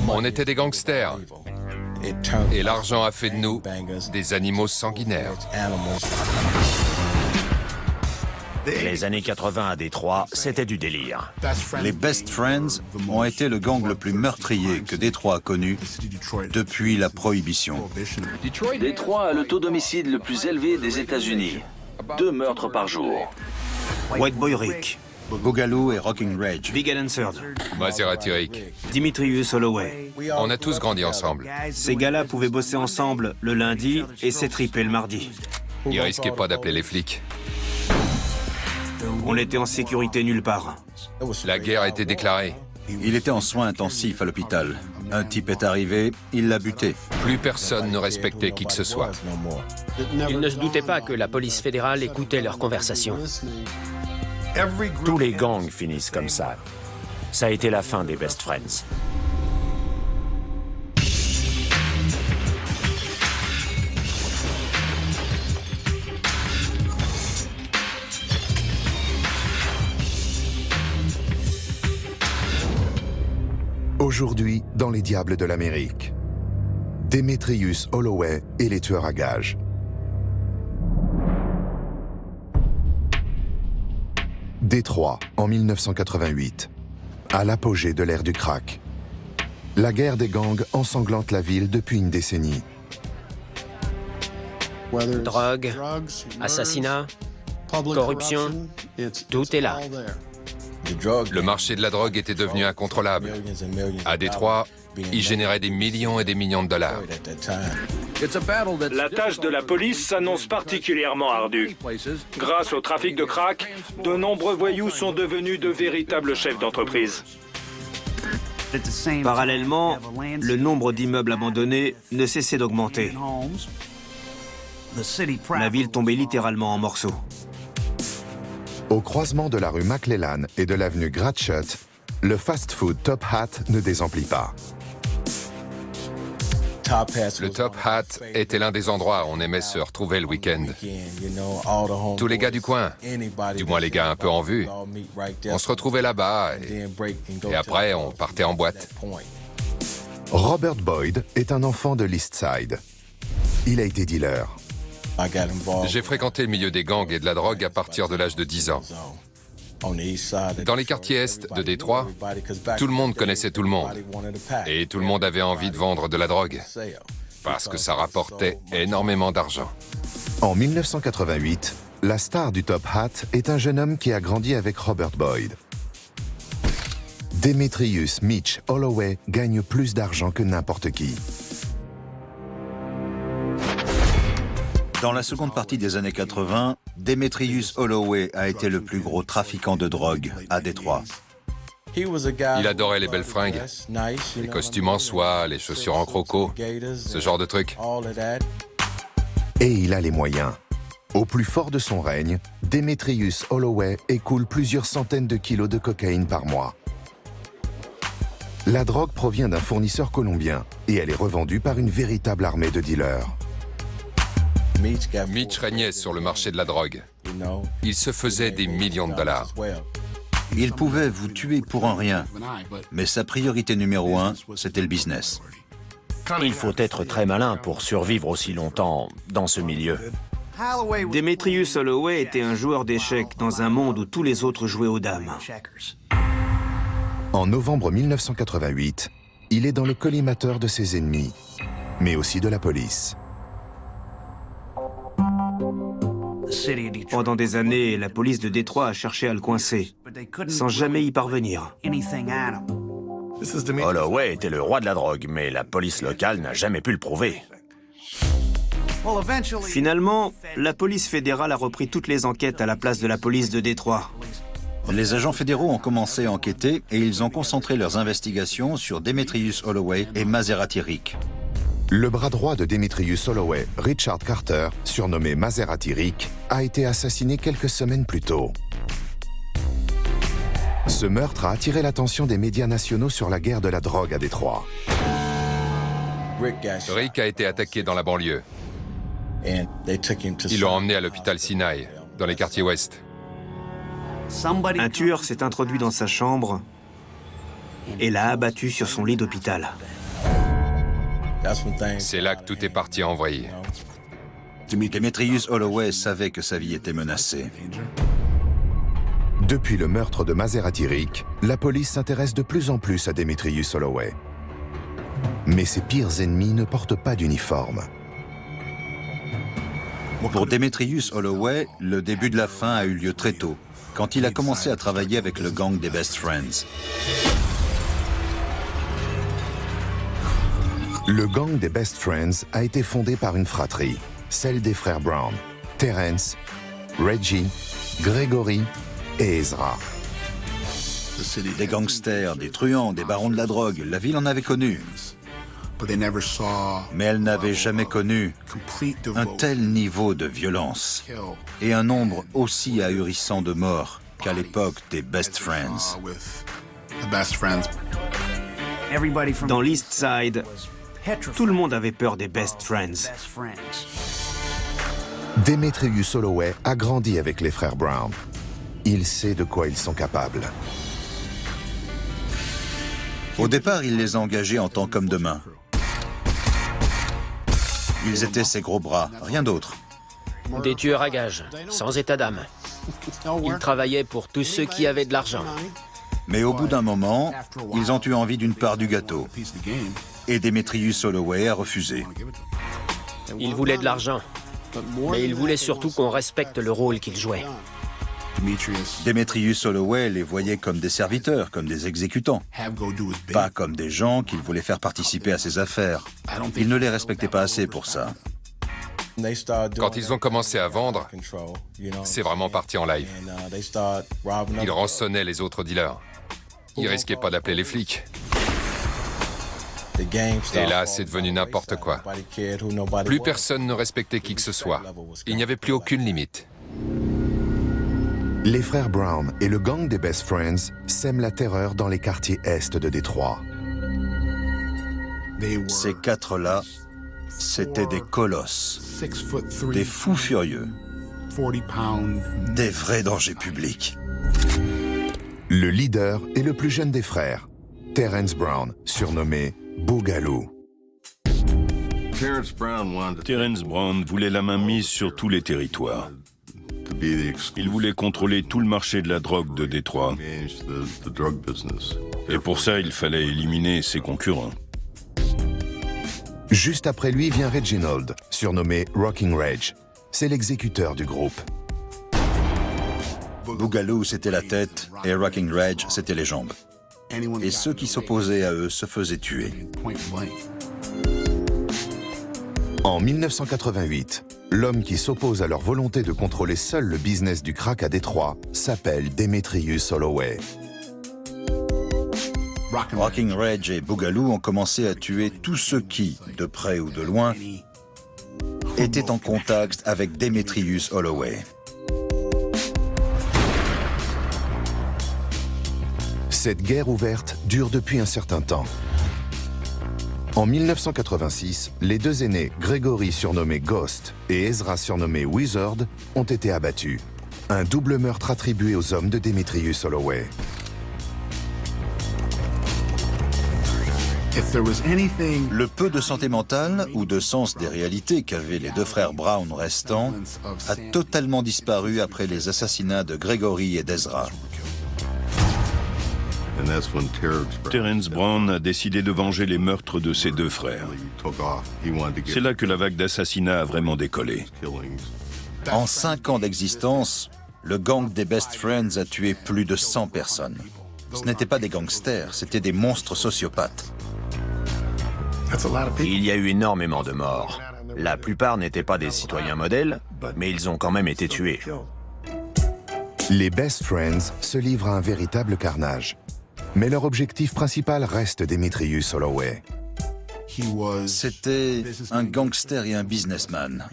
On était des gangsters. Et l'argent a fait de nous des animaux sanguinaires. Les années 80 à Détroit, c'était du délire. Les Best Friends ont été le gang le plus meurtrier que Détroit a connu depuis la Prohibition. Détroit a le taux d'homicide le plus élevé des États-Unis. 2 meurtres par jour. White Boy Rick, Boogaloo et Rocking Rage. Big Al Third, Maserati Rick. Dimitrius Holloway. On a tous grandi ensemble. Ces gars-là pouvaient bosser ensemble le lundi et s'étriper le mardi. Ils risquaient pas d'appeler les flics. On était en sécurité nulle part. La guerre a été déclarée. Il était en soins intensifs à l'hôpital. Un type est arrivé, il l'a buté. Plus personne ne respectait qui que ce soit. Ils ne se doutaient pas que la police fédérale écoutait leurs conversations. Tous les gangs finissent comme ça. Ça a été la fin des Best Friends. Aujourd'hui, dans Les Diables de l'Amérique, Demetrius Holloway et les tueurs à gages. Détroit, en 1988, à l'apogée de l'ère du crack. La guerre des gangs ensanglante la ville depuis une décennie. Drogue, assassinat, corruption, tout est là. Le marché de la drogue était devenu incontrôlable. À Détroit, il générait des millions et des millions de dollars. La tâche de la police s'annonce particulièrement ardue. Grâce au trafic de crack, de nombreux voyous sont devenus de véritables chefs d'entreprise. Parallèlement, le nombre d'immeubles abandonnés ne cessait d'augmenter. La ville tombait littéralement en morceaux. Au croisement de la rue McClellan et de l'avenue Gratiot, le fast-food Top Hat ne désemplit pas. Le Top Hat était l'un des endroits où on aimait se retrouver le week-end. Tous les gars du coin, du moins les gars un peu en vue, on se retrouvait là-bas et après on partait en boîte. Robert Boyd est un enfant de l'East Side. Il a été dealer. J'ai fréquenté le milieu des gangs et de la drogue à partir de l'âge de 10 ans. Dans les quartiers est de Détroit, tout le monde connaissait tout le monde. Et tout le monde avait envie de vendre de la drogue. Parce que ça rapportait énormément d'argent. En 1988, la star du Top Hat est un jeune homme qui a grandi avec Robert Boyd. Demetrius Mitch Holloway gagne plus d'argent que n'importe qui. Dans la seconde partie des années 80, Demetrius Holloway a été le plus gros trafiquant de drogue à Détroit. Il adorait les belles fringues, les costumes en soie, les chaussures en croco, ce genre de trucs. Et il a les moyens. Au plus fort de son règne, Demetrius Holloway écoule plusieurs centaines de kilos de cocaïne par mois. La drogue provient d'un fournisseur colombien et elle est revendue par une véritable armée de dealers. Mitch régnait sur le marché de la drogue. Il se faisait des millions de dollars. Il pouvait vous tuer pour un rien, mais sa priorité numéro 1, c'était le business. Il faut être très malin pour survivre aussi longtemps dans ce milieu. Demetrius Holloway était un joueur d'échecs dans un monde où tous les autres jouaient aux dames. En novembre 1988, il est dans le collimateur de ses ennemis, mais aussi de la police. Pendant des années, la police de Détroit a cherché à le coincer, sans jamais y parvenir. Holloway était le roi de la drogue, mais la police locale n'a jamais pu le prouver. Finalement, la police fédérale a repris toutes les enquêtes à la place de la police de Détroit. Les agents fédéraux ont commencé à enquêter et ils ont concentré leurs investigations sur Demetrius Holloway et Maserati Rick. Le bras droit de Demetrius Holloway, Richard Carter, surnommé Maserati Rick, a été assassiné quelques semaines plus tôt. Ce meurtre a attiré l'attention des médias nationaux sur la guerre de la drogue à Détroit. Rick a été attaqué dans la banlieue. Ils l'ont emmené à l'hôpital Sinai, dans les quartiers ouest. Un tueur s'est introduit dans sa chambre et l'a abattu sur son lit d'hôpital. C'est là que tout est parti en vrille. Demetrius Holloway savait que sa vie était menacée. Depuis le meurtre de Maserati Rick, la police s'intéresse de plus en plus à Demetrius Holloway. Mais ses pires ennemis ne portent pas d'uniforme. Pour Demetrius Holloway, le début de la fin a eu lieu très tôt, quand il a commencé à travailler avec le gang des Best Friends. Le gang des Best Friends a été fondé par une fratrie, celle des frères Brown, Terence, Reggie, Gregory et Ezra. Des gangsters, des truands, des barons de la drogue, la ville en avait connu. Mais elle n'avait jamais connu un tel niveau de violence et un nombre aussi ahurissant de morts qu'à l'époque des Best Friends. Dans l'East Side, tout le monde avait peur des Best Friends. Demetrius Holloway a grandi avec les frères Brown. Il sait de quoi ils sont capables. Au départ, il les a engagés en tant qu'hommes de main. Ils étaient ses gros bras, rien d'autre. Des tueurs à gages, sans état d'âme. Ils travaillaient pour tous ceux qui avaient de l'argent. Mais au bout d'un moment, ils ont eu envie d'une part du gâteau. Et Demetrius Holloway a refusé. Ils voulaient de l'argent. Mais ils voulaient surtout qu'on respecte le rôle qu'ils jouaient. Demetrius Holloway les voyait comme des serviteurs, comme des exécutants, pas comme des gens qu'il voulait faire participer à ses affaires. Il ne les respectait pas assez pour ça. Quand ils ont commencé à vendre, c'est vraiment parti en live. Ils rançonnaient les autres dealers. Ils risquaient pas d'appeler les flics. Et là, c'est devenu n'importe quoi. Plus personne ne respectait qui que ce soit. Il n'y avait plus aucune limite. Les frères Brown et le gang des Best Friends sèment la terreur dans les quartiers est de Détroit. Ces quatre-là, c'étaient des colosses, des fous furieux, des vrais dangers publics. Le leader est le plus jeune des frères, Terence Brown, surnommé Boogaloo. Terence Brown voulait la main mise sur tous les territoires. Il voulait contrôler tout le marché de la drogue de Détroit. Et pour ça, il fallait éliminer ses concurrents. Juste après lui vient Reginald, surnommé Rocking Reg. C'est l'exécuteur du groupe. Boogaloo, c'était la tête, et Rocking Reg, c'était les jambes. Et ceux qui s'opposaient à eux se faisaient tuer. En 1988, l'homme qui s'oppose à leur volonté de contrôler seul le business du crack à Détroit s'appelle Demetrius Holloway. Rocking Reg et Boogaloo ont commencé à tuer tous ceux qui, de près ou de loin, étaient en contact avec Demetrius Holloway. Cette guerre ouverte dure depuis un certain temps. En 1986, les deux aînés, Gregory surnommé Ghost et Ezra surnommé Wizard, ont été abattus. Un double meurtre attribué aux hommes de Demetrius Holloway. Le peu de santé mentale ou de sens des réalités qu'avaient les deux frères Brown restants a totalement disparu après les assassinats de Gregory et d'Ezra. Terence Brown a décidé de venger les meurtres de ses deux frères. C'est là que la vague d'assassinats a vraiment décollé. En 5 ans d'existence, le gang des Best Friends a tué plus de 100 personnes. Ce n'étaient pas des gangsters, c'étaient des monstres sociopathes. Il y a eu énormément de morts. La plupart n'étaient pas des citoyens modèles, mais ils ont quand même été tués. Les Best Friends se livrent à un véritable carnage. Mais leur objectif principal reste Demetrius Holloway. C'était un gangster et un businessman.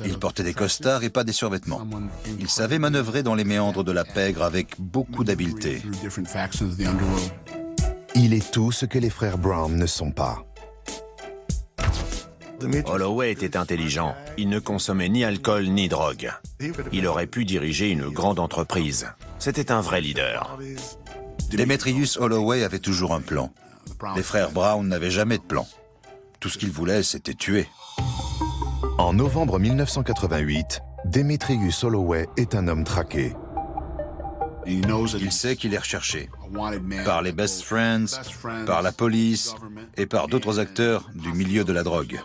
Il portait des costards et pas des survêtements. Il savait manœuvrer dans les méandres de la pègre avec beaucoup d'habileté. Il est tout ce que les frères Brown ne sont pas. Holloway était intelligent. Il ne consommait ni alcool ni drogue. Il aurait pu diriger une grande entreprise. C'était un vrai leader. Demetrius Holloway avait toujours un plan. Les frères Brown n'avaient jamais de plan. Tout ce qu'il voulait, c'était tuer. En novembre 1988, Demetrius Holloway est un homme traqué. Il sait qu'il est recherché par les Best Friends, par la police et par d'autres acteurs du milieu de la drogue.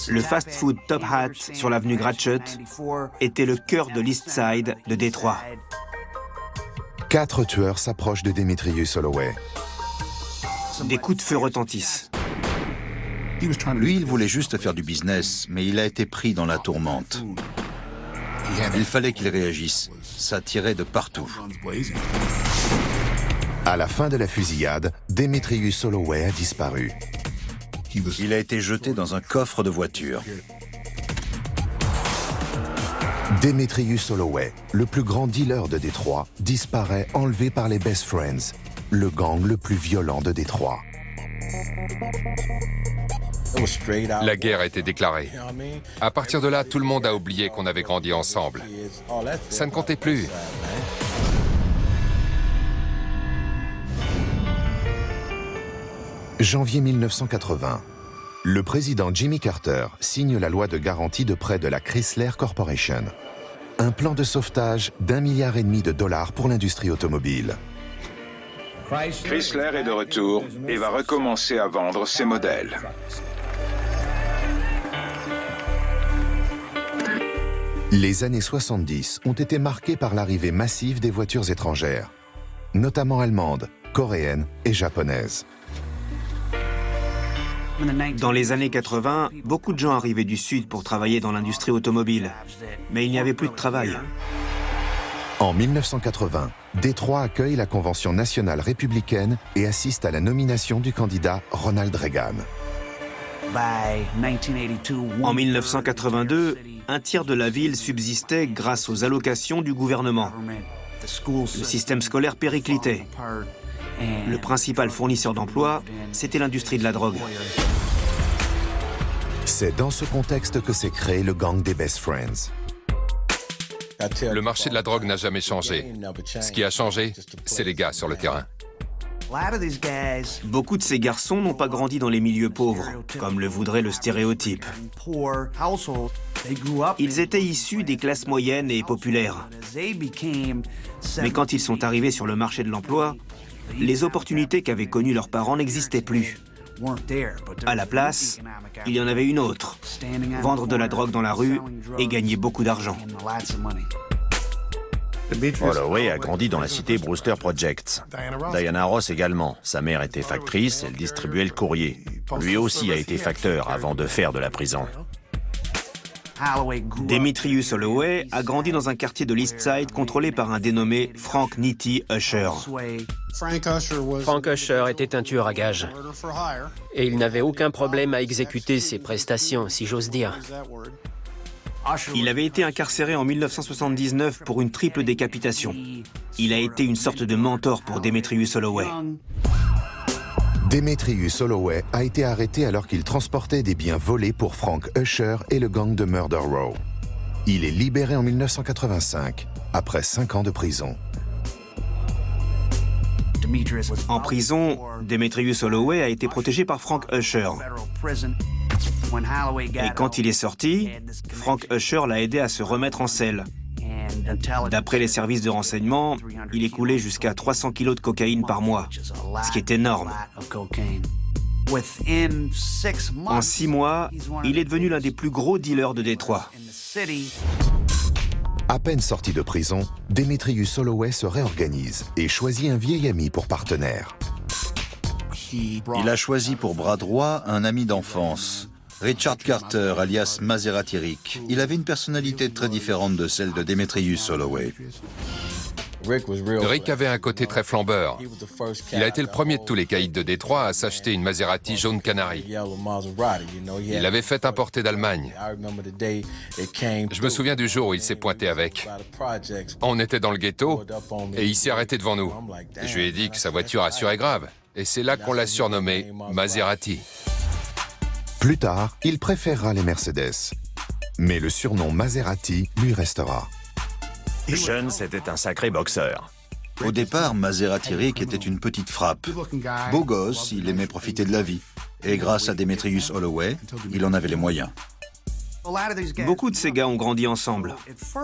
Le fast-food Top Hat sur l'avenue Gratiot était le cœur de l'East Side de Détroit. 4 tueurs s'approchent de Demetrius Holloway. Des coups de feu retentissent. Lui, il voulait juste faire du business, mais il a été pris dans la tourmente. Il fallait qu'il réagisse. Ça tirait de partout. À la fin de la fusillade, Demetrius Holloway a disparu. Il a été jeté dans un coffre de voiture. Demetrius Holloway, le plus grand dealer de Détroit, disparaît enlevé par les Best Friends, le gang le plus violent de Détroit. La guerre a été déclarée. À partir de là, tout le monde a oublié qu'on avait grandi ensemble. Ça ne comptait plus. Janvier 1980. Le président Jimmy Carter signe la loi de garantie de prêt de la Chrysler Corporation. Un plan de sauvetage d'1,5 milliard de dollars pour l'industrie automobile. Chrysler est de retour et va recommencer à vendre ses modèles. Les années 70 ont été marquées par l'arrivée massive des voitures étrangères, notamment allemandes, coréennes et japonaises. Dans les années 80, beaucoup de gens arrivaient du Sud pour travailler dans l'industrie automobile. Mais il n'y avait plus de travail. En 1980, Détroit accueille la Convention nationale républicaine et assiste à la nomination du candidat Ronald Reagan. En 1982, un tiers de la ville subsistait grâce aux allocations du gouvernement. Le système scolaire périclitait. Le principal fournisseur d'emplois, c'était l'industrie de la drogue. C'est dans ce contexte que s'est créé le gang des Best Friends. Le marché de la drogue n'a jamais changé. Ce qui a changé, c'est les gars sur le terrain. Beaucoup de ces garçons n'ont pas grandi dans les milieux pauvres, comme le voudrait le stéréotype. Ils étaient issus des classes moyennes et populaires. Mais quand ils sont arrivés sur le marché de l'emploi, les opportunités qu'avaient connues leurs parents n'existaient plus. À la place, il y en avait une autre, vendre de la drogue dans la rue et gagner beaucoup d'argent. Holloway a grandi dans la cité Brewster Projects. Diana Ross également. Sa mère était factrice, elle distribuait le courrier. Lui aussi a été facteur avant de faire de la prison. Demetrius Holloway a grandi dans un quartier de l'East Side contrôlé par un dénommé Frank Nitti Usher. Frank Usher était un tueur à gages. Et il n'avait aucun problème à exécuter ses prestations, si j'ose dire. Il avait été incarcéré en 1979 pour une triple décapitation. Il a été une sorte de mentor pour Demetrius Holloway. Demetrius Holloway a été arrêté alors qu'il transportait des biens volés pour Frank Usher et le gang de Murder Row. Il est libéré en 1985, après 5 ans de prison. En prison, Demetrius Holloway a été protégé par Frank Usher. Et quand il est sorti, Frank Usher l'a aidé à se remettre en selle. D'après les services de renseignement, il écoulait jusqu'à 300 kilos de cocaïne par mois, ce qui est énorme. En 6 mois, il est devenu l'un des plus gros dealers de Détroit. À peine sorti de prison, Demetrius Holloway se réorganise et choisit un vieil ami pour partenaire. Il a choisi pour bras droit un ami d'enfance, Richard Carter, alias Maserati Rick. Il avait une personnalité très différente de celle de Demetrius Holloway. Rick avait un côté très flambeur. Il a été le premier de tous les caïds de Détroit à s'acheter une Maserati jaune canari. Il l'avait fait importer d'Allemagne. Je me souviens du jour où il s'est pointé avec. On était dans le ghetto et il s'est arrêté devant nous. Je lui ai dit que sa voiture assurait grave. Et c'est là qu'on l'a surnommé Maserati. Plus tard, il préférera les Mercedes. Mais le surnom Maserati lui restera. Jeune, c'était un sacré boxeur. Au départ, Maserati Rick était une petite frappe. Beau gosse, il aimait profiter de la vie. Et grâce à Demetrius Holloway, il en avait les moyens. Beaucoup de ces gars ont grandi ensemble.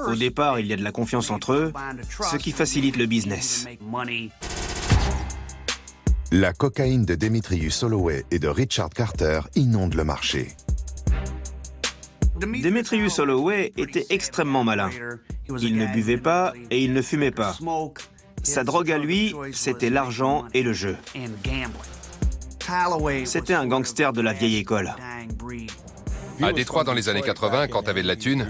Au départ, il y a de la confiance entre eux, ce qui facilite le business. La cocaïne de Demetrius Holloway et de Richard Carter inonde le marché. Demetrius Holloway était extrêmement malin. Il ne buvait pas et il ne fumait pas. Sa drogue à lui, c'était l'argent et le jeu. C'était un gangster de la vieille école. À Détroit, dans les années 80, quand t'avais de la thune,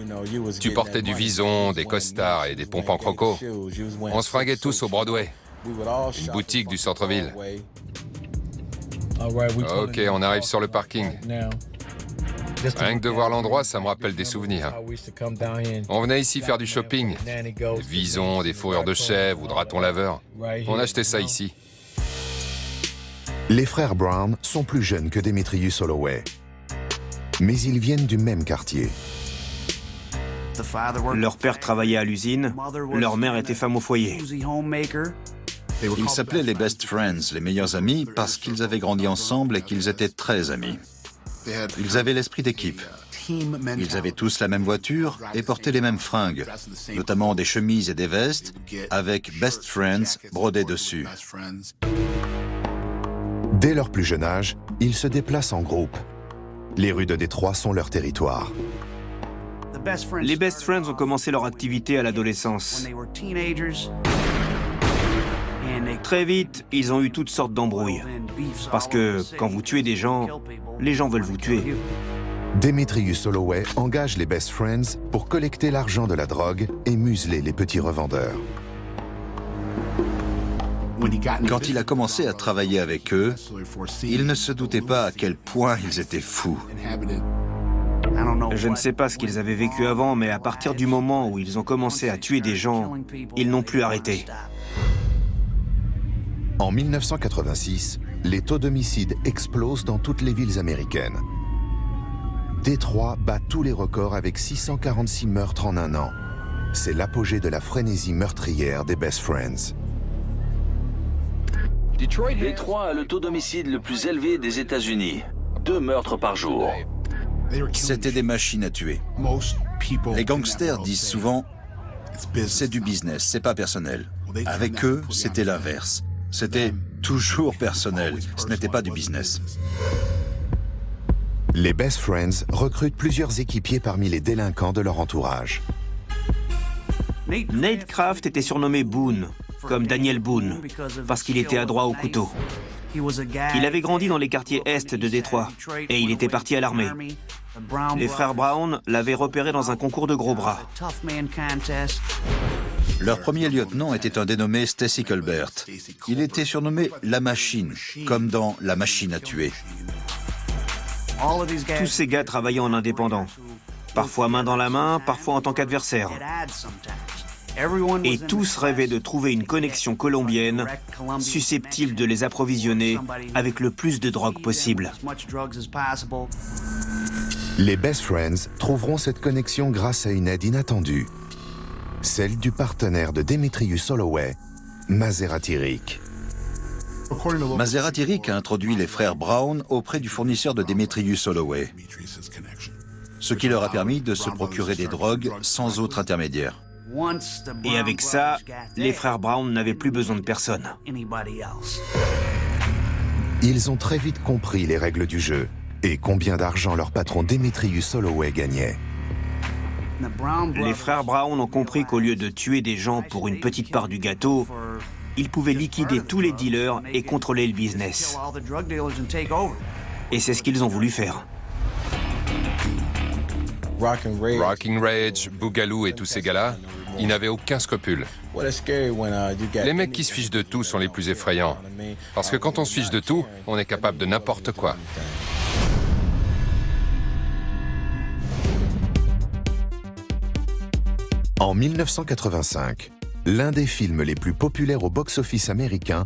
tu portais du vison, des costards et des pompes en croco. On se fringuait tous au Broadway, une boutique du centre-ville. Ok, on arrive sur le parking. Rien que de voir l'endroit, ça me rappelle des souvenirs. On venait ici faire du shopping. Des visons, des fourrures de chèvre ou de ratons laveurs. On achetait ça ici. Les frères Brown sont plus jeunes que Demetrius Holloway. Mais ils viennent du même quartier. Leur père travaillait à l'usine, leur mère était femme au foyer. Ils s'appelaient les best friends, les meilleurs amis, parce qu'ils avaient grandi ensemble et qu'ils étaient très amis. Ils avaient l'esprit d'équipe. Ils avaient tous la même voiture et portaient les mêmes fringues, notamment des chemises et des vestes avec Best Friends brodés dessus. Dès leur plus jeune âge, ils se déplacent en groupe. Les rues de Détroit sont leur territoire. Les Best Friends ont commencé leur activité à l'adolescence. Très vite, ils ont eu toutes sortes d'embrouilles. Parce que quand vous tuez des gens, les gens veulent vous tuer. Demetrius Holloway engage les Best Friends pour collecter l'argent de la drogue et museler les petits revendeurs. Quand il a commencé à travailler avec eux, il ne se doutait pas à quel point ils étaient fous. Je ne sais pas ce qu'ils avaient vécu avant, mais à partir du moment où ils ont commencé à tuer des gens, ils n'ont plus arrêté. En 1986, les taux d'homicide explosent dans toutes les villes américaines. Détroit bat tous les records avec 646 meurtres en un an. C'est l'apogée de la frénésie meurtrière des Best Friends. Détroit a le taux d'homicide le plus élevé des États-Unis. 2 meurtres par jour. C'était des machines à tuer. Les gangsters disent souvent « c'est du business, c'est pas personnel ». Avec eux, c'était l'inverse. C'était toujours personnel, ce n'était pas du business. Les Best Friends recrutent plusieurs équipiers parmi les délinquants de leur entourage. Nate Kraft était surnommé Boone, comme Daniel Boone, parce qu'il était adroit au couteau. Il avait grandi dans les quartiers est de Détroit, et il était parti à l'armée. Les frères Brown l'avaient repéré dans un concours de gros bras. Leur premier lieutenant était un dénommé Stacy Colbert. Il était surnommé La Machine, comme dans La Machine à tuer. Tous ces gars travaillaient en indépendant, parfois main dans la main, parfois en tant qu'adversaires. Et tous rêvaient de trouver une connexion colombienne susceptible de les approvisionner avec le plus de drogue possible. Les Best Friends trouveront cette connexion grâce à une aide inattendue, celle du partenaire de Demetrius Holloway, Maserati Rick. Maserati Rick a introduit les frères Brown auprès du fournisseur de Demetrius Holloway, ce qui leur a permis de se procurer des drogues sans autre intermédiaire. Et avec ça, les frères Brown n'avaient plus besoin de personne. Ils ont très vite compris les règles du jeu et combien d'argent leur patron Demetrius Holloway gagnait. Les frères Brown ont compris qu'au lieu de tuer des gens pour une petite part du gâteau, ils pouvaient liquider tous les dealers et contrôler le business. Et c'est ce qu'ils ont voulu faire. Rockin' Rage, Boogaloo et tous ces gars-là, ils n'avaient aucun scrupule. Les mecs qui se fichent de tout sont les plus effrayants. Parce que quand on se fiche de tout, on est capable de n'importe quoi. En 1985, l'un des films les plus populaires au box-office américain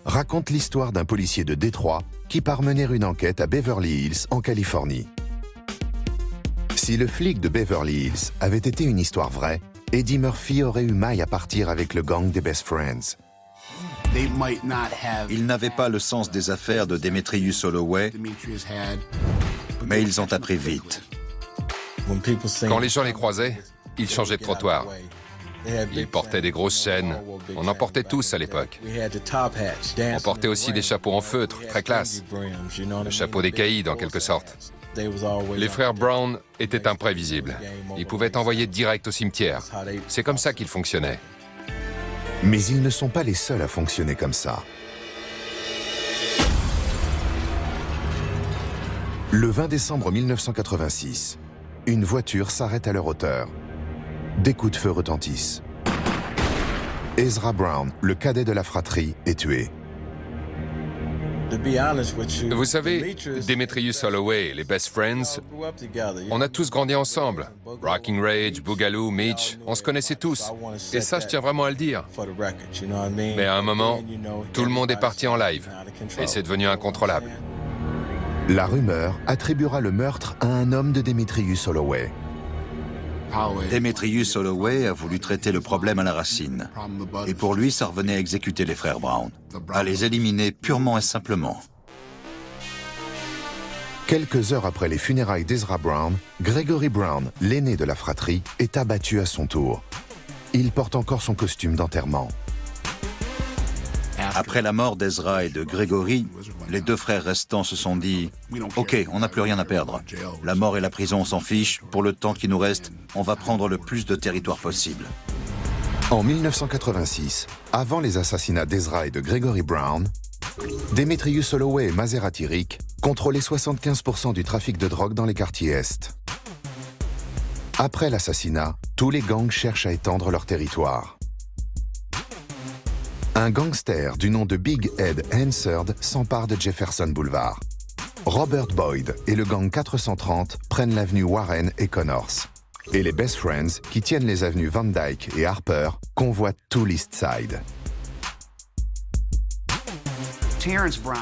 raconte l'histoire d'un policier de Détroit qui part mener une enquête à Beverly Hills, en Californie. Si le flic de Beverly Hills avait été une histoire vraie, Eddie Murphy aurait eu maille à partir avec le gang des Best Friends. Ils n'avaient pas le sens des affaires de Demetrius Holloway, mais ils ont appris vite. Quand les gens les croisaient, ils changeaient de trottoir. Ils portaient des grosses chaînes. On en portait tous à l'époque. On portait aussi des chapeaux en feutre, très classe. Le chapeau des caïds, en quelque sorte. Les frères Brown étaient imprévisibles. Ils pouvaient t'envoyer direct au cimetière. C'est comme ça qu'ils fonctionnaient. Mais ils ne sont pas les seuls à fonctionner comme ça. Le 20 décembre 1986, une voiture s'arrête à leur hauteur. Des coups de feu retentissent. Ezra Brown, le cadet de la fratrie, est tué. Vous savez, Demetrius Holloway et les Best Friends, on a tous grandi ensemble. Rocking Rage, Boogaloo, Mitch, on se connaissait tous. Et ça, je tiens vraiment à le dire. Mais à un moment, tout le monde est parti en live. Et c'est devenu incontrôlable. La rumeur attribuera le meurtre à un homme de Demetrius Holloway. Demetrius Holloway a voulu traiter le problème à la racine. Et pour lui, ça revenait à exécuter les frères Brown, à les éliminer purement et simplement. Quelques heures après les funérailles d'Ezra Brown, Gregory Brown, l'aîné de la fratrie, est abattu à son tour. Il porte encore son costume d'enterrement. Après la mort d'Ezra et de Gregory, les deux frères restants se sont dit « Ok, on n'a plus rien à perdre. La mort et la prison, on s'en fiche. Pour le temps qui nous reste, on va prendre le plus de territoire possible. » En 1986, avant les assassinats d'Ezra et de Gregory Brown, Demetrius Holloway et Maserati Rick contrôlaient 75% du trafic de drogue dans les quartiers Est. Après l'assassinat, tous les gangs cherchent à étendre leur territoire. Un gangster du nom de Big Ed Hansard s'empare de Jefferson Boulevard. Robert Boyd et le gang 430 prennent l'avenue Warren et Connors. Et les Best Friends, qui tiennent les avenues Van Dyke et Harper, convoitent tout l'East Side.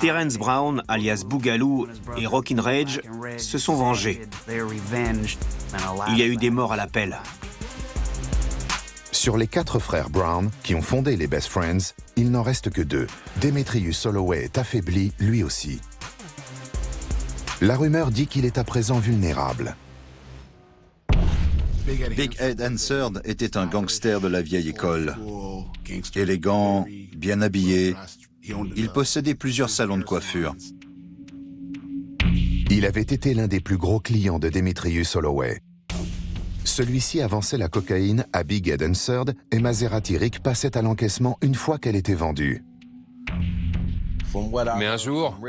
Terrence Brown, alias Boogaloo, et Rockin' Rage se sont vengés. Il y a eu des morts à l'appel. Sur les 4 frères Brown, qui ont fondé les Best Friends, il n'en reste que 2. Demetrius Holloway est affaibli, lui aussi. La rumeur dit qu'il est à présent vulnérable. Big Ed Hansard était un gangster de la vieille école. Élégant, bien habillé, il possédait plusieurs salons de coiffure. Il avait été l'un des plus gros clients de Demetrius Holloway. Celui-ci avançait la cocaïne à Big Ed Hansard et Maserati Rick passait à l'encaissement une fois qu'elle était vendue. Mais un jour,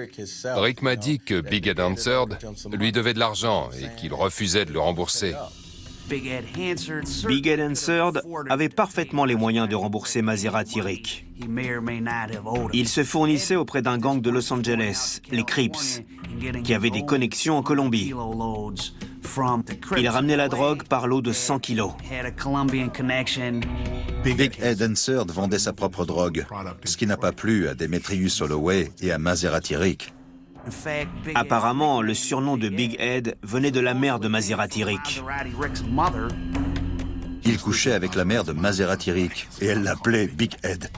Rick m'a dit que Big Ed Hansard lui devait de l'argent et qu'il refusait de le rembourser. Big Ed Hansard avait parfaitement les moyens de rembourser Maserati Rick. Il se fournissait auprès d'un gang de Los Angeles, les Crips, qui avait des connexions en Colombie. Il ramenait la drogue par lot de 100 kilos. Big Ed Hansard vendait sa propre drogue, ce qui n'a pas plu à Demetrius Holloway et à Maserati Rick. Apparemment, le surnom de Big Ed venait de la mère de Maserati Rick. Il couchait avec la mère de Maserati Rick et elle l'appelait Big Ed.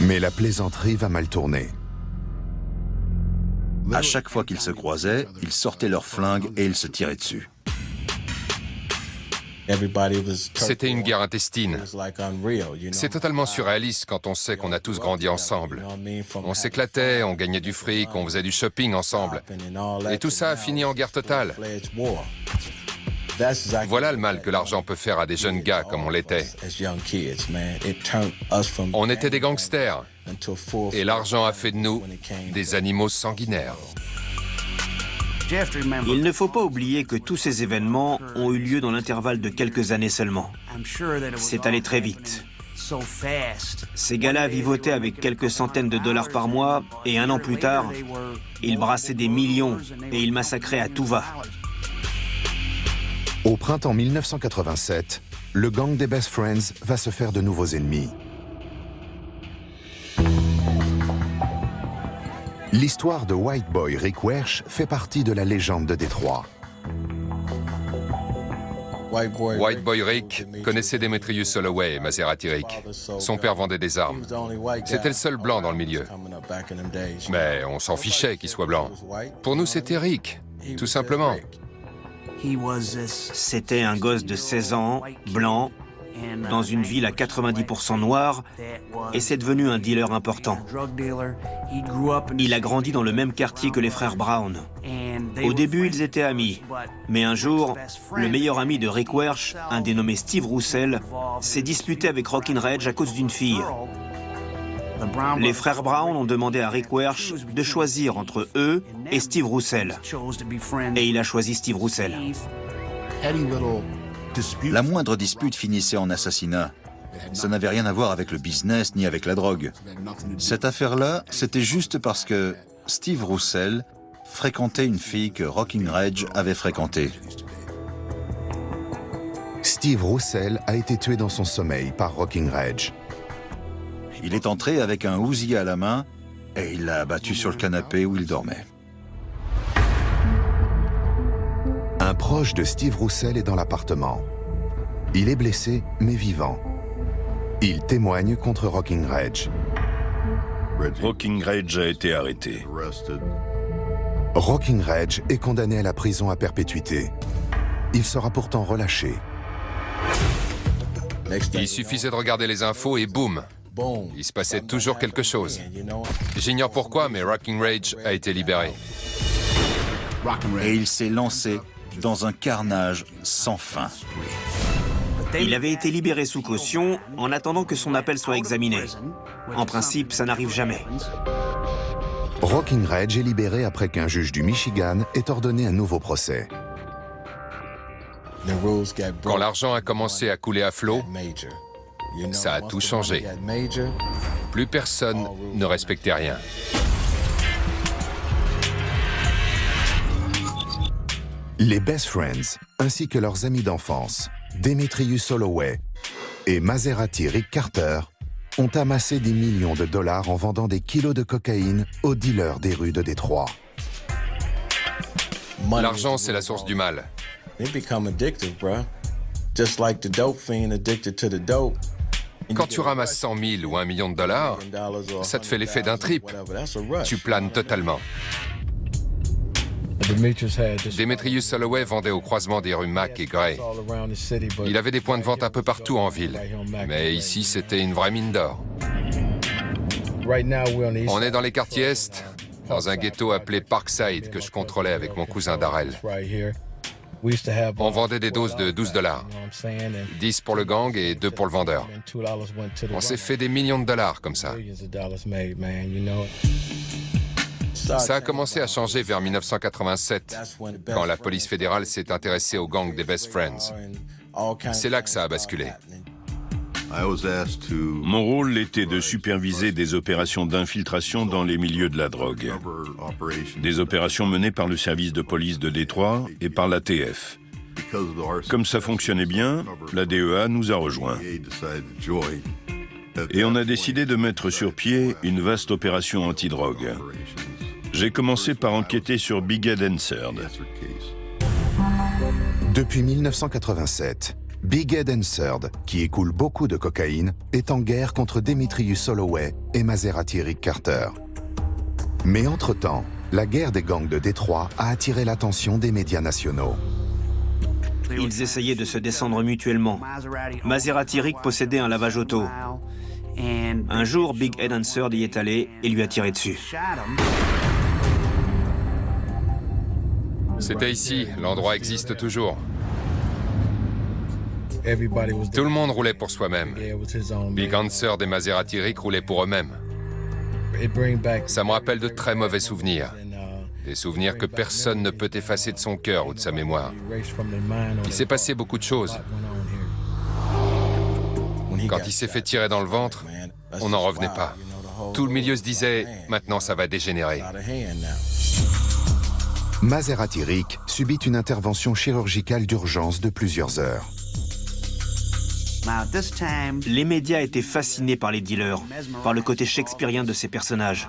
Mais la plaisanterie va mal tourner. À chaque fois qu'ils se croisaient, ils sortaient leurs flingues et ils se tiraient dessus. C'était une guerre intestine. C'est totalement surréaliste quand on sait qu'on a tous grandi ensemble. On s'éclatait, on gagnait du fric, on faisait du shopping ensemble. Et tout ça a fini en guerre totale. Voilà le mal que l'argent peut faire à des jeunes gars comme on l'était. On était des gangsters. Et l'argent a fait de nous des animaux sanguinaires. Il ne faut pas oublier que tous ces événements ont eu lieu dans l'intervalle de quelques années seulement. C'est allé très vite. Ces gars-là vivotaient avec quelques centaines de dollars par mois et un an plus tard, ils brassaient des millions et ils massacraient à tout va. Au printemps 1987, le gang des Best Friends va se faire de nouveaux ennemis. L'histoire de White Boy Rick Wersch fait partie de la légende de Détroit. White Boy Rick connaissait Demetrius Holloway et Maserati Rick. Son père vendait des armes. C'était le seul blanc dans le milieu. Mais on s'en fichait qu'il soit blanc. Pour nous, c'était Rick, tout simplement. C'était un gosse de 16 ans, blanc, dans une ville à 90% noire, et c'est devenu un dealer important. Il a grandi dans le même quartier que les frères Brown. Au début, ils étaient amis, mais un jour, le meilleur ami de Rick Wersch, un dénommé Steve Roussel, s'est disputé avec Rockin' Reg à cause d'une fille. Les frères Brown ont demandé à Rick Wersch de choisir entre eux et Steve Roussel. Et il a choisi Steve Roussel. La moindre dispute finissait en assassinat. Ça n'avait rien à voir avec le business ni avec la drogue. Cette affaire-là, c'était juste parce que Steve Roussel fréquentait une fille que Rockin' Reg avait fréquentée. Steve Roussel a été tué dans son sommeil par Rockin' Reg. Il est entré avec un Uzi à la main et il l'a abattu sur le canapé où il dormait. Un proche de Steve Roussel est dans l'appartement. Il est blessé, mais vivant. Il témoigne contre Rockin' Reg. Rockin' Reg a été arrêté. Rockin' Reg est condamné à la prison à perpétuité. Il sera pourtant relâché. Il suffisait de regarder les infos et boum, il se passait toujours quelque chose. J'ignore pourquoi, mais Rockin' Reg a été libéré. Et il s'est lancé dans un carnage sans fin. Il avait été libéré sous caution en attendant que son appel soit examiné. En principe, ça n'arrive jamais. Rockin' Reg est libéré après qu'un juge du Michigan ait ordonné un nouveau procès. Quand l'argent a commencé à couler à flot, ça a tout changé. Plus personne ne respectait rien. Les Best Friends, ainsi que leurs amis d'enfance, Demetrius Holloway et Maserati Rick Carter, ont amassé des millions de dollars en vendant des kilos de cocaïne aux dealers des rues de Détroit. L'argent, c'est la source du mal. Quand tu ramasses 100 000 ou 1 million de dollars, ça te fait l'effet d'un trip. Tu planes totalement. Demetrius Holloway vendait au croisement des rues Mack et Gray. Il avait des points de vente un peu partout en ville. Mais ici, c'était une vraie mine d'or. On est dans les quartiers Est, dans un ghetto appelé Parkside que je contrôlais avec mon cousin Darrell. On vendait des doses de $12. 10 pour le gang et 2 pour le vendeur. On s'est fait des millions de dollars comme ça. Ça a commencé à changer vers 1987, quand la police fédérale s'est intéressée au gang des Best Friends. C'est là que ça a basculé. Mon rôle était de superviser des opérations d'infiltration dans les milieux de la drogue. Des opérations menées par le service de police de Détroit et par l'ATF. Comme ça fonctionnait bien, la DEA nous a rejoints. Et on a décidé de mettre sur pied une vaste opération anti-drogue. J'ai commencé par enquêter sur Big Ed Hansard. Depuis 1987, Big Ed Hansard, qui écoule beaucoup de cocaïne, est en guerre contre Demetrius Holloway et Maserati Rick Carter. Mais entre-temps, la guerre des gangs de Détroit a attiré l'attention des médias nationaux. Ils essayaient de se descendre mutuellement. Maserati Rick possédait un lavage auto. Un jour, Big Ed Hansard y est allé et lui a tiré dessus. C'était ici, l'endroit existe toujours. Tout le monde roulait pour soi-même. Big Hansard et Maserati Rick roulaient pour eux-mêmes. Ça me rappelle de très mauvais souvenirs. Des souvenirs que personne ne peut effacer de son cœur ou de sa mémoire. Il s'est passé beaucoup de choses. Quand il s'est fait tirer dans le ventre, on n'en revenait pas. Tout le milieu se disait « maintenant ça va dégénérer ». Maserati Rick subit une intervention chirurgicale d'urgence de plusieurs heures. Les médias étaient fascinés par les dealers, par le côté shakespearien de ces personnages.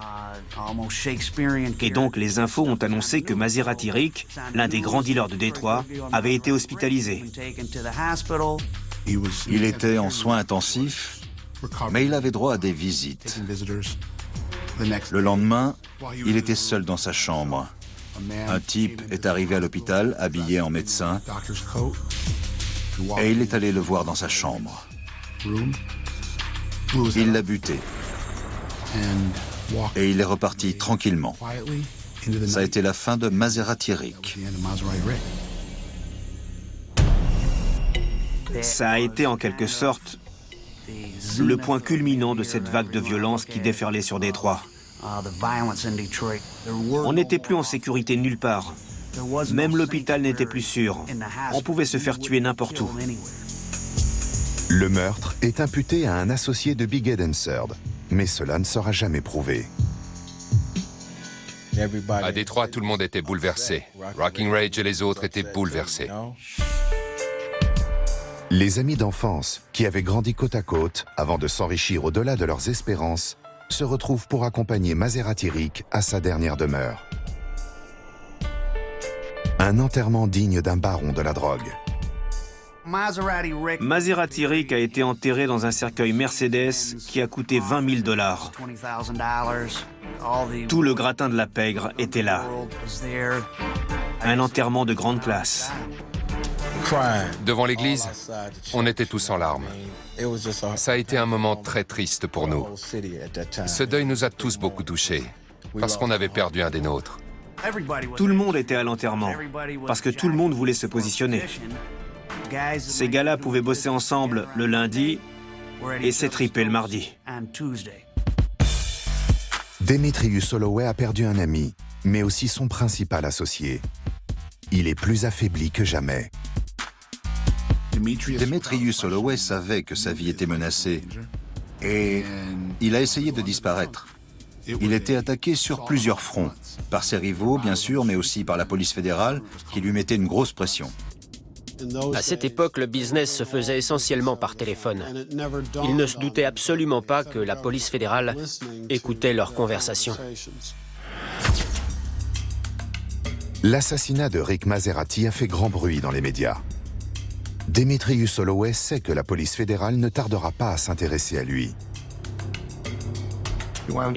Et donc les infos ont annoncé que Maserati Rick, l'un des grands dealers de Détroit, avait été hospitalisé. Il était en soins intensifs, mais il avait droit à des visites. Le lendemain, il était seul dans sa chambre. Un type est arrivé à l'hôpital, habillé en médecin, et il est allé le voir dans sa chambre. Il l'a buté. Et il est reparti tranquillement. Ça a été la fin de Maserati Rick. Ça a été en quelque sorte le point culminant de cette vague de violence qui déferlait sur Détroit. On n'était plus en sécurité nulle part. Même l'hôpital n'était plus sûr. On pouvait se faire tuer n'importe où. Le meurtre est imputé à un associé de Big Ed Third, mais cela ne sera jamais prouvé. À Détroit, tout le monde était bouleversé. Rocking Rage et les autres étaient bouleversés. Les amis d'enfance, qui avaient grandi côte à côte avant de s'enrichir au-delà de leurs espérances, se retrouvent pour accompagner Maserati Rick à sa dernière demeure. Un enterrement digne d'un baron de la drogue. Maserati Rick a été enterré dans un cercueil Mercedes qui a coûté $20 000. Tout le gratin de la pègre était là. Un enterrement de grande classe. Devant l'église, on était tous en larmes. Ça a été un moment très triste pour nous. Ce deuil nous a tous beaucoup touchés, parce qu'on avait perdu un des nôtres. Tout le monde était à l'enterrement, parce que tout le monde voulait se positionner. Ces gars-là pouvaient bosser ensemble le lundi et s'étriper le mardi. Demetrius Holloway a perdu un ami, mais aussi son principal associé. Il est plus affaibli que jamais. Demetrius Holloway savait que sa vie était menacée et il a essayé de disparaître. Il était attaqué sur plusieurs fronts, par ses rivaux bien sûr, mais aussi par la police fédérale qui lui mettait une grosse pression. À cette époque, le business se faisait essentiellement par téléphone. Ils ne se doutaient absolument pas que la police fédérale écoutait leurs conversations. L'assassinat de Rick Maserati a fait grand bruit dans les médias. Demetrius Holloway sait que la police fédérale ne tardera pas à s'intéresser à lui.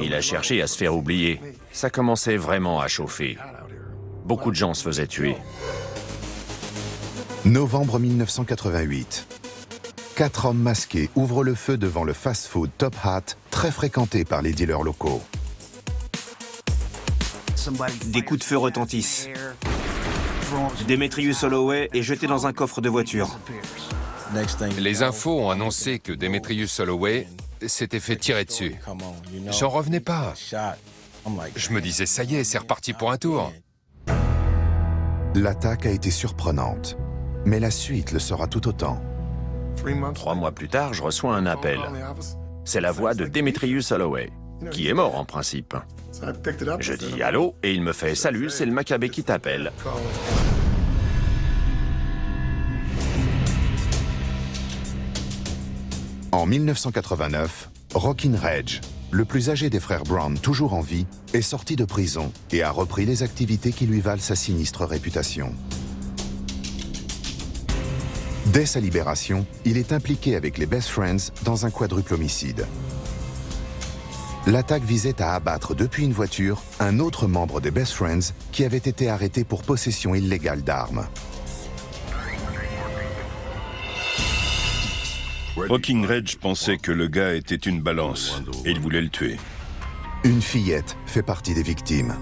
Il a cherché à se faire oublier. Ça commençait vraiment à chauffer. Beaucoup de gens se faisaient tuer. Novembre 1988. 4 hommes masqués ouvrent le feu devant le fast-food Top Hat, très fréquenté par les dealers locaux. Des coups de feu retentissent. Demetrius Holloway est jeté dans un coffre de voiture. Les infos ont annoncé que Demetrius Holloway s'était fait tirer dessus. J'en revenais pas. Je me disais, ça y est, c'est reparti pour un tour. L'attaque a été surprenante, mais la suite le sera tout autant. 3 mois plus tard, je reçois un appel. C'est la voix de Demetrius Holloway, qui est mort en principe. Je dis « Allô ?» et il me fait « Salut, c'est le Maccabée qui t'appelle. » En 1989, Rockin' Reg, le plus âgé des frères Brown toujours en vie, est sorti de prison et a repris les activités qui lui valent sa sinistre réputation. Dès sa libération, il est impliqué avec les Best Friends dans un quadruple homicide. L'attaque visait à abattre depuis une voiture un autre membre des Best Friends qui avait été arrêté pour possession illégale d'armes. Rocking Reg pensait que le gars était une balance et il voulait le tuer. Une fillette fait partie des victimes.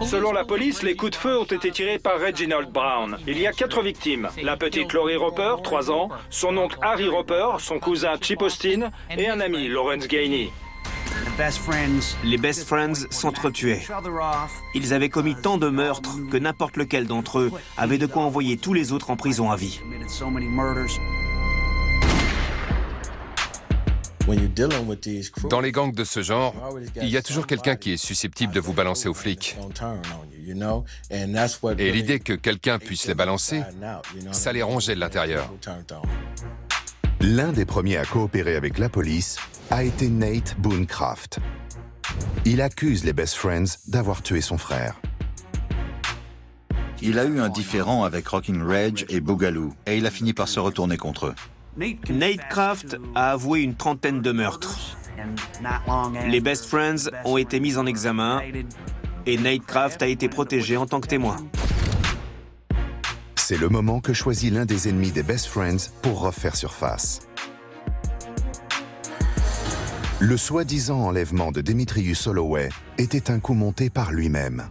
Selon la police, les coups de feu ont été tirés par Reginald Brown. Il y a 4 victimes. La petite Lori Roper, 3 ans, son oncle Harry Roper, son cousin Chip Austin et un ami, Lawrence Gainey. Les Best Friends s'entretuaient. Ils avaient commis tant de meurtres que n'importe lequel d'entre eux avait de quoi envoyer tous les autres en prison à vie. Dans les gangs de ce genre, il y a toujours quelqu'un qui est susceptible de vous balancer aux flics. Et l'idée que quelqu'un puisse les balancer, ça les rongeait de l'intérieur. L'un des premiers à coopérer avec la police a été Nate Boone Craft. Il accuse les Best Friends d'avoir tué son frère. Il a eu un différend avec Rockin' Reg et Boogaloo, et il a fini par se retourner contre eux. Nate Kraft a avoué une trentaine de meurtres. Les Best Friends ont été mis en examen et Nate Kraft a été protégé en tant que témoin. C'est le moment que choisit l'un des ennemis des Best Friends pour refaire surface. Le soi-disant enlèvement de Demetrius Holloway était un coup monté par lui-même.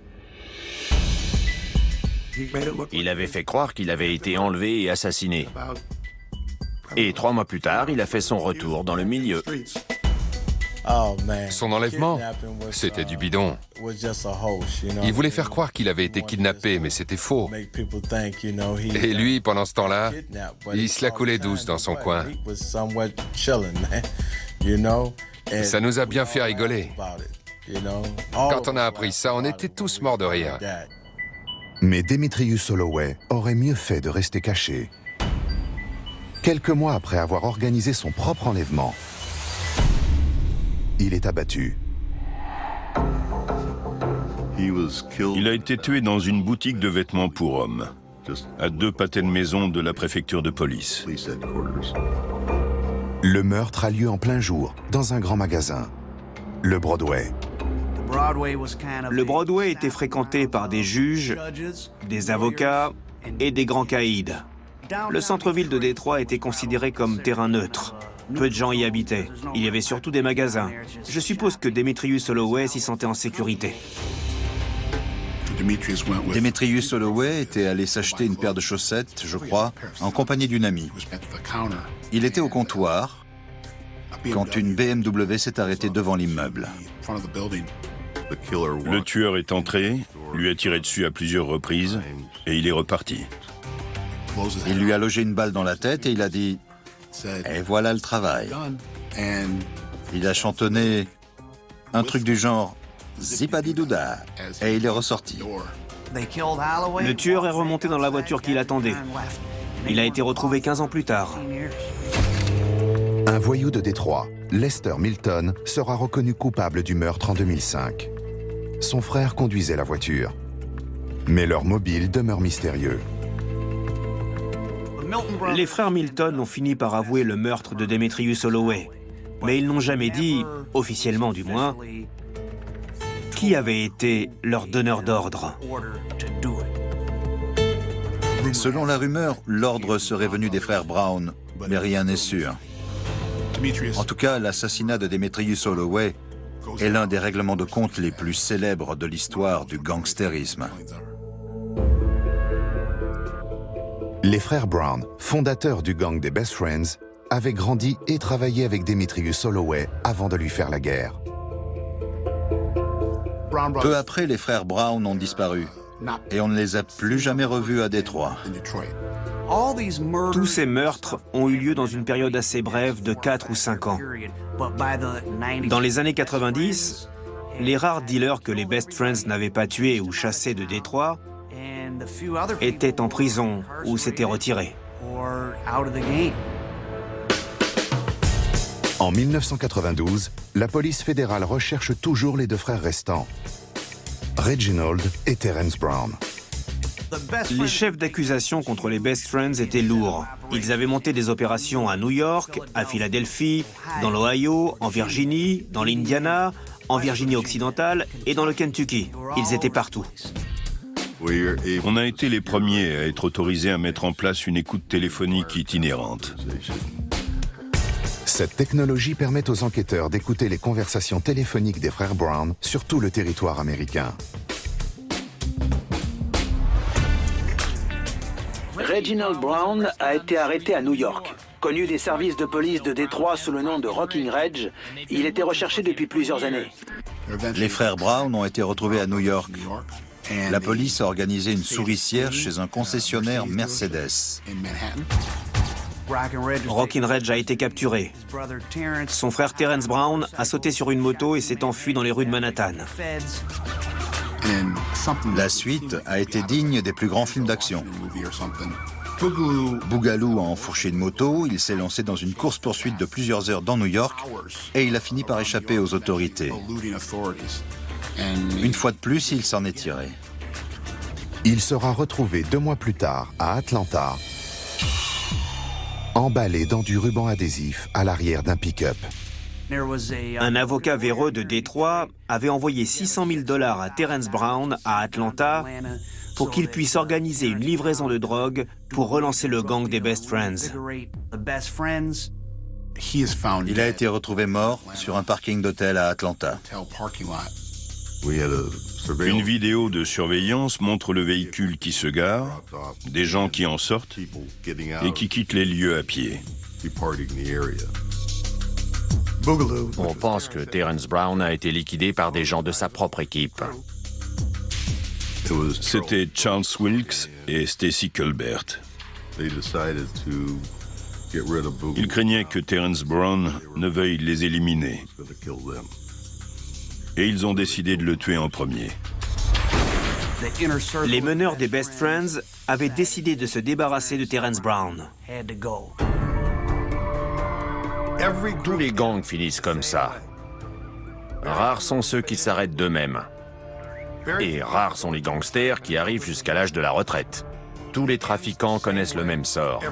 Il avait fait croire qu'il avait été enlevé et assassiné. Et 3 mois plus tard, il a fait son retour dans le milieu. Son enlèvement, c'était du bidon. Il voulait faire croire qu'il avait été kidnappé, mais c'était faux. Et lui, pendant ce temps-là, il se la coulait douce dans son coin. Ça nous a bien fait rigoler. Quand on a appris ça, on était tous morts de rire. Mais Demetrius Holloway aurait mieux fait de rester caché. Quelques mois après avoir organisé son propre enlèvement, il est abattu. Il a été tué dans une boutique de vêtements pour hommes, à 2 pâtés de maison de la préfecture de police. Le meurtre a lieu en plein jour, dans un grand magasin, le Broadway. Le Broadway était fréquenté par des juges, des avocats et des grands caïds. Le centre-ville de Détroit était considéré comme terrain neutre. Peu de gens y habitaient. Il y avait surtout des magasins. Je suppose que Demetrius Holloway s'y sentait en sécurité. Demetrius Holloway était allé s'acheter une paire de chaussettes, je crois, en compagnie d'une amie. Il était au comptoir quand une BMW s'est arrêtée devant l'immeuble. Le tueur est entré, lui a tiré dessus à plusieurs reprises et il est reparti. Il lui a logé une balle dans la tête et il a dit « Et voilà le travail ». Il a chantonné un truc du genre « Zipadidouda » et il est ressorti. Le tueur est remonté dans la voiture qui l'attendait. Il a été retrouvé 15 ans plus tard. Un voyou de Détroit, Lester Milton, sera reconnu coupable du meurtre en 2005. Son frère conduisait la voiture. Mais leur mobile demeure mystérieux. Les frères Milton ont fini par avouer le meurtre de Demetrius Holloway. Mais ils n'ont jamais dit, officiellement du moins, qui avait été leur donneur d'ordre. Selon la rumeur, l'ordre serait venu des frères Brown, mais rien n'est sûr. En tout cas, l'assassinat de Demetrius Holloway est l'un des règlements de compte les plus célèbres de l'histoire du gangstérisme. Les frères Brown, fondateurs du gang des Best Friends, avaient grandi et travaillé avec Demetrius Holloway avant de lui faire la guerre. Peu après, les frères Brown ont disparu et on ne les a plus jamais revus à Détroit. Tous ces meurtres ont eu lieu dans une période assez brève de 4 ou 5 ans. Dans les années 90, les rares dealers que les Best Friends n'avaient pas tués ou chassés de Détroit étaient en prison ou s'étaient retirés. En 1992, la police fédérale recherche toujours les 2 frères restants, Reginald et Terrence Brown. Les chefs d'accusation contre les Best Friends étaient lourds. Ils avaient monté des opérations à New York, à Philadelphie, dans l'Ohio, en Virginie, dans l'Indiana, en Virginie occidentale et dans le Kentucky. Ils étaient partout. On a été les premiers à être autorisés à mettre en place une écoute téléphonique itinérante. Cette technologie permet aux enquêteurs d'écouter les conversations téléphoniques des frères Brown sur tout le territoire américain. Reginald Brown a été arrêté à New York. Connu des services de police de Détroit sous le nom de Rockin' Reg, il était recherché depuis plusieurs années. Les frères Brown ont été retrouvés à New York. La police a organisé une souricière chez un concessionnaire Mercedes. Rockin' Reg a été capturé. Son frère Terrence Brown a sauté sur une moto et s'est enfui dans les rues de Manhattan. La suite a été digne des plus grands films d'action. Boogaloo a enfourché une moto, il s'est lancé dans une course-poursuite de plusieurs heures dans New York et il a fini par échapper aux autorités. Une fois de plus, il s'en est tiré. Il sera retrouvé 2 mois plus tard à Atlanta, emballé dans du ruban adhésif à l'arrière d'un pick-up. Un avocat véreux de Détroit avait envoyé $600 000 à Terrence Brown à Atlanta pour qu'il puisse organiser une livraison de drogue pour relancer le gang des Best Friends. Il a été retrouvé mort sur un parking d'hôtel à Atlanta. Une vidéo de surveillance montre le véhicule qui se gare, des gens qui en sortent et qui quittent les lieux à pied. On pense que Terrence Brown a été liquidé par des gens de sa propre équipe. C'était Charles Wilkes et Stacy Colbert. Ils craignaient que Terrence Brown ne veuille les éliminer. Et ils ont décidé de le tuer en premier. Les meneurs des Best Friends avaient décidé de se débarrasser de Terrence Brown. Tous les gangs finissent comme ça. Rares sont ceux qui s'arrêtent d'eux-mêmes. Et rares sont les gangsters qui arrivent jusqu'à l'âge de la retraite. Tous les trafiquants connaissent le même sort.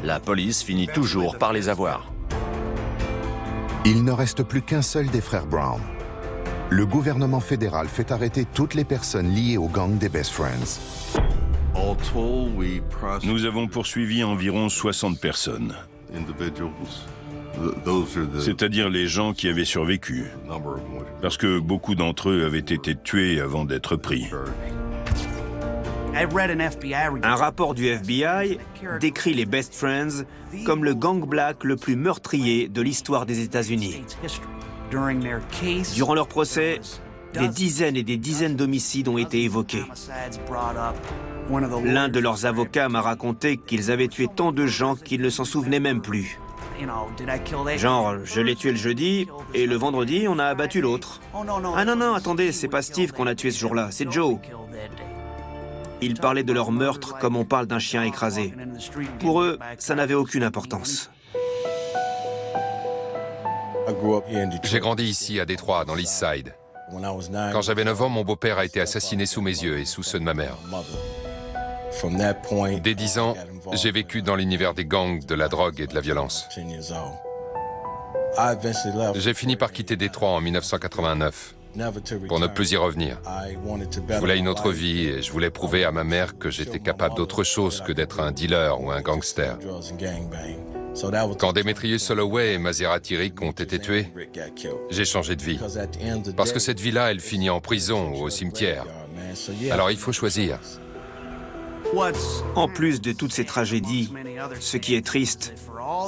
La police finit toujours par les avoir. Il ne reste plus qu'un seul des frères Brown. Le gouvernement fédéral fait arrêter toutes les personnes liées au gang des Best Friends. Nous avons poursuivi environ 60 personnes. C'est-à-dire les gens qui avaient survécu, parce que beaucoup d'entre eux avaient été tués avant d'être pris. Un rapport du FBI décrit les Best Friends comme le gang black le plus meurtrier de l'histoire des États-Unis. Durant leur procès, des dizaines et des dizaines d'homicides ont été évoqués. L'un de leurs avocats m'a raconté qu'ils avaient tué tant de gens qu'ils ne s'en souvenaient même plus. Genre, je l'ai tué le jeudi, et le vendredi, on a abattu l'autre. Ah non, attendez, c'est pas Steve qu'on a tué ce jour-là, c'est Joe. Ils parlaient de leur meurtre comme on parle d'un chien écrasé. Pour eux, ça n'avait aucune importance. J'ai grandi ici, à Détroit, dans l'East Side. Quand j'avais 9 ans, mon beau-père a été assassiné sous mes yeux et sous ceux de ma mère. Dès 10 ans, j'ai vécu dans l'univers des gangs, de la drogue et de la violence. J'ai fini par quitter Détroit en 1989, pour ne plus y revenir. Je voulais une autre vie et je voulais prouver à ma mère que j'étais capable d'autre chose que d'être un dealer ou un gangster. Quand Demetrius Holloway et Maserati Rick ont été tués, j'ai changé de vie. Parce que cette vie-là, elle finit en prison ou au cimetière. Alors il faut choisir. En plus de toutes ces tragédies, ce qui est triste,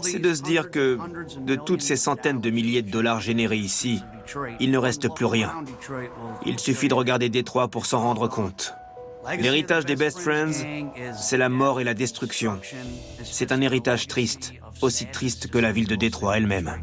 c'est de se dire que de toutes ces centaines de milliers de dollars générés ici, il ne reste plus rien. Il suffit de regarder Détroit pour s'en rendre compte. L'héritage des Best Friends, c'est la mort et la destruction. C'est un héritage triste, aussi triste que la ville de Détroit elle-même.